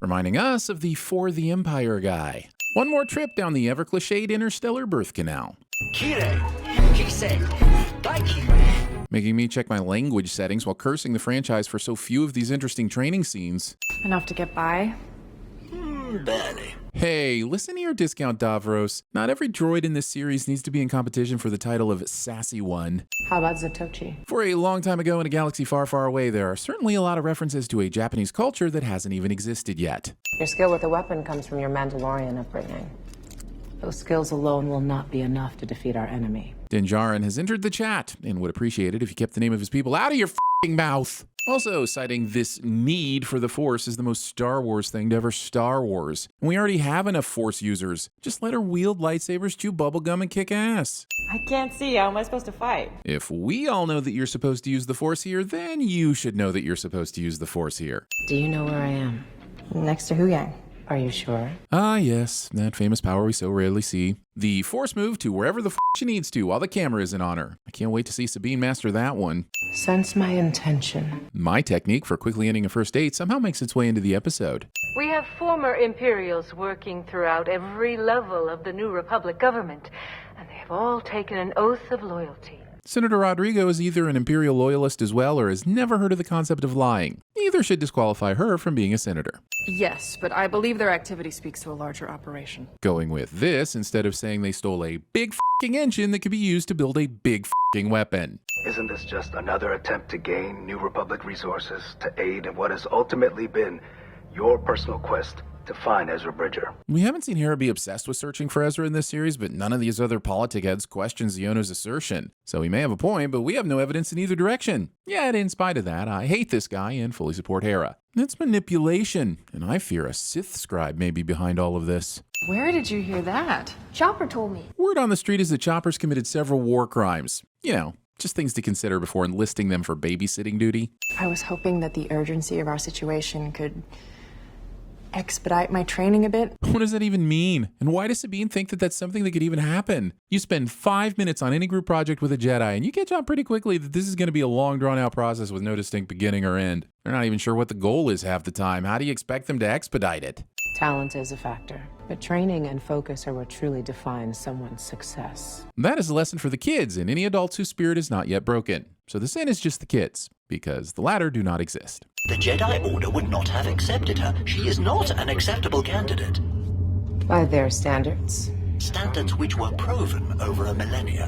reminding us of the For the Empire guy. One more trip down the ever-cliched interstellar birth canal. Making me check my language settings while cursing the franchise for so few of these interesting training scenes. Enough to get by? Barely. Hey, listen here, Discount Davros. Not every droid in this series needs to be in competition for the title of Sassy One. How about Zatoichi? For a long time ago in a galaxy far, far away, there are certainly a lot of references to a Japanese culture that hasn't even existed yet. Your skill with a weapon comes from your Mandalorian upbringing. Those skills alone will not be enough to defeat our enemy. Din Djarin has entered the chat and would appreciate it if you kept the name of his people out of your f***ing mouth. Also, citing this need for the Force is the most Star Wars thing to ever Star Wars. And we already have enough Force users. Just let her wield lightsabers, chew bubblegum, and kick ass. I can't see. How am I supposed to fight? If we all know that you're supposed to use the Force here, then you should know that you're supposed to use the Force here. Do you know where I am? Next to Huyang. Are you sure? Ah, yes, that famous power we so rarely see. The Force move to wherever the f*** she needs to while the camera isn't on her. I can't wait to see Sabine master that one. Sense my intention. My technique for quickly ending a first date somehow makes its way into the episode. We have former Imperials working throughout every level of the New Republic government, and they have all taken an oath of loyalty. Senator Rodrigo is either an Imperial loyalist as well or has never heard of the concept of lying. Neither should disqualify her from being a senator. Yes, but I believe their activity speaks to a larger operation. Going with this instead of saying they stole a big f***ing engine that could be used to build a big f***ing weapon. Isn't this just another attempt to gain New Republic resources to aid in what has ultimately been your personal quest to find Ezra Bridger? We haven't seen Hera be obsessed with searching for Ezra in this series, but none of these other politic heads questions Ziono's assertion. So he may have a point, but we have no evidence in either direction. Yet, in spite of that, I hate this guy and fully support Hera. It's manipulation, and I fear a Sith scribe may be behind all of this. Where did you hear that? Chopper told me. Word on the street is that Chopper's committed several war crimes. You know, just things to consider before enlisting them for babysitting duty. I was hoping that the urgency of our situation could expedite my training a bit. What does that even mean? And why does Sabine think that that's something that could even happen? You spend 5 minutes on any group project with a Jedi, and you catch on pretty quickly that this is going to be a long, drawn-out process with no distinct beginning or end. They're not even sure what the goal is half the time. How do you expect them to expedite it? Talent is a factor, but training and focus are what truly defines someone's success. That is a lesson for the kids and any adults whose spirit is not yet broken. So the sin is just the kids, because the latter do not exist. The Jedi Order would not have accepted her. She is not an acceptable candidate. By their standards. Standards which were proven over a millennia.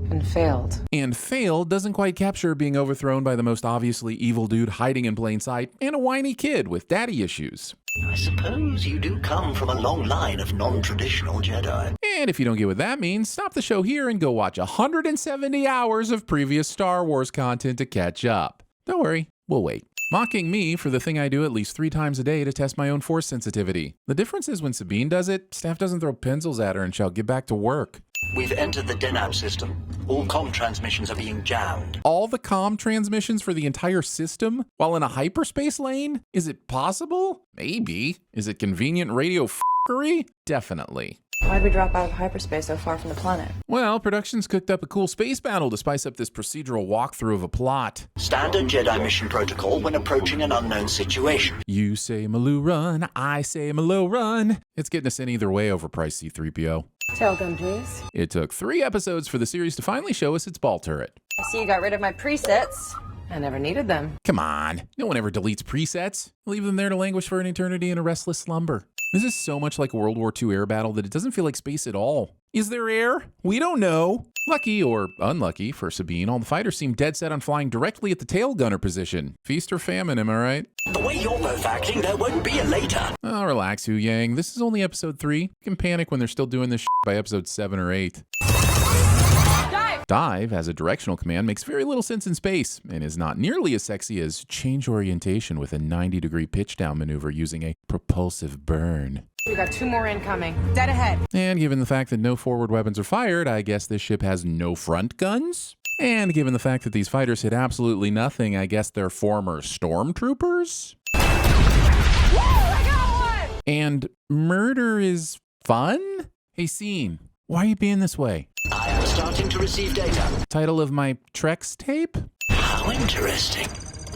And failed. And failed doesn't quite capture being overthrown by the most obviously evil dude hiding in plain sight and a whiny kid with daddy issues. I suppose you do come from a long line of non-traditional Jedi. And if you don't get what that means, stop the show here and go watch 170 hours of previous Star Wars content to catch up. Don't worry, we'll wait. Mocking me for the thing I do at least 3 times a day to test my own Force sensitivity. The difference is when Sabine does it, staff doesn't throw pencils at her and shout, "Get back to work." We've entered the Denab system. All comm transmissions are being jammed. All the comm transmissions for the entire system while in a hyperspace lane? Is it possible? Maybe. Is it convenient radio f***ery? Definitely. Why'd we drop out of hyperspace so far from the planet? Well, production's cooked up a cool space battle to spice up this procedural walkthrough of a plot. Standard Jedi mission protocol when approaching an unknown situation. You say Maloo run, I say Maloo run. It's getting us in either way, overpriced C-3PO. Tailgun, please. It took 3 episodes for the series to finally show us its ball turret. I see you got rid of my presets. I never needed them. Come on, no one ever deletes presets. Leave them there to languish for an eternity in a restless slumber. This is so much like a World War II air battle that it doesn't feel like space at all. Is there air? We don't know. Lucky or unlucky for Sabine, all the fighters seem dead set on flying directly at the tail gunner position. Feast or famine, am I right? The way you're both acting, there won't be a later. Oh, relax, Hu Yang. This is only episode 3. You can panic when they're still doing this by episode 7 or 8. Dive, as a directional command, makes very little sense in space and is not nearly as sexy as change orientation with a 90-degree pitch down maneuver using a propulsive burn. We got 2 more incoming. Dead ahead. And given the fact that no forward weapons are fired, I guess this ship has no front guns? And given the fact that these fighters hit absolutely nothing, I guess they're former stormtroopers? Woo! I got one! And murder is fun? Hey, Scene, why are you being this way? I am starting to receive data. Title of my Trex tape? How interesting.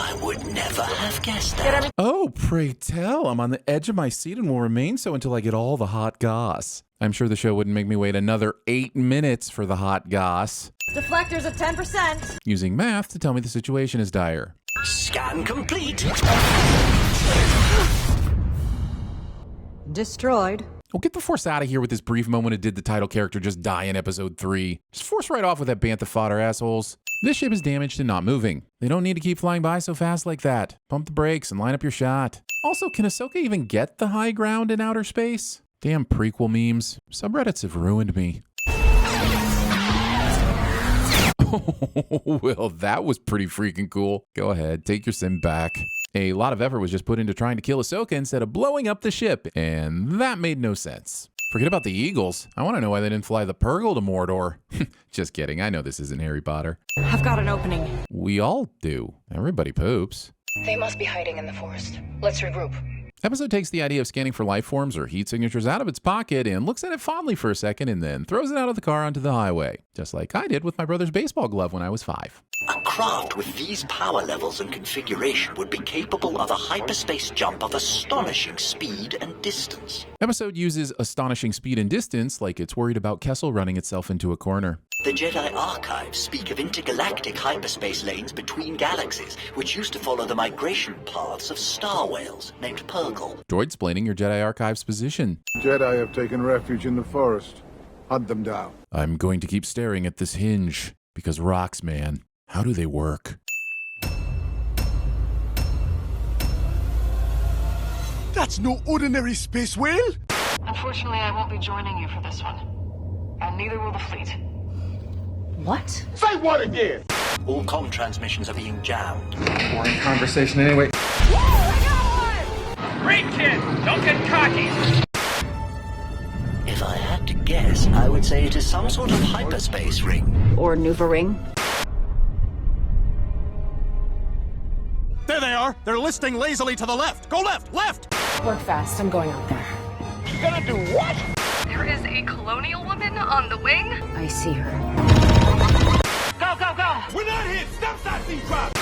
I would never have guessed that. Oh, pray tell, I'm on the edge of my seat and will remain so until I get all the hot goss. I'm sure the show wouldn't make me wait another 8 minutes for the hot goss. Deflectors at 10%. Using math to tell me the situation is dire. Scan complete. Destroyed. Well, get the Force out of here with this brief moment it did the title character just die in episode 3. Just force right off with that bantha fodder, assholes. This ship is damaged and not moving. They don't need to keep flying by so fast like that. Pump the brakes and line up your shot. Also, can Ahsoka even get the high ground in outer space? Damn prequel memes. Subreddits have ruined me. Well, that was pretty freaking cool. Go ahead, take your sim back. A lot of effort was just put into trying to kill Ahsoka instead of blowing up the ship, and that made no sense. Forget about the Eagles. I want to know why they didn't fly the Purgle to Mordor. Just kidding, I know this isn't Harry Potter. I've got an opening. We all do. Everybody poops. They must be hiding in the forest. Let's regroup. Episode takes the idea of scanning for life forms or heat signatures out of its pocket and looks at it fondly for a second and then throws it out of the car onto the highway, just like I did with my brother's baseball glove when I was 5. A craft with these power levels and configuration would be capable of a hyperspace jump of astonishing speed and distance. Episode uses astonishing speed and distance like it's worried about Kessel running itself into a corner. The Jedi archives speak of intergalactic hyperspace lanes between galaxies, which used to follow the migration paths of star whales named Purgle. Droid-splaining your Jedi archives position. Jedi have taken refuge in the forest. Hunt them down. I'm going to keep staring at this hinge, because rocks, man, how do they work? That's no ordinary space whale! Unfortunately, I won't be joining you for this one. And neither will the fleet. What? Say what again? All comm transmissions are being jammed. Boring conversation anyway. Whoa, I got one! Great kid! Don't get cocky! If I had to guess, I would say it is some sort of hyperspace ring. Or Nuva ring. There they are. They're listing lazily to the left. Go left, left! Work fast. I'm going out there. Gonna do what? There is a colonial woman on the wing. I see her. Go, go, go! We're not hit! Stop that thing drop!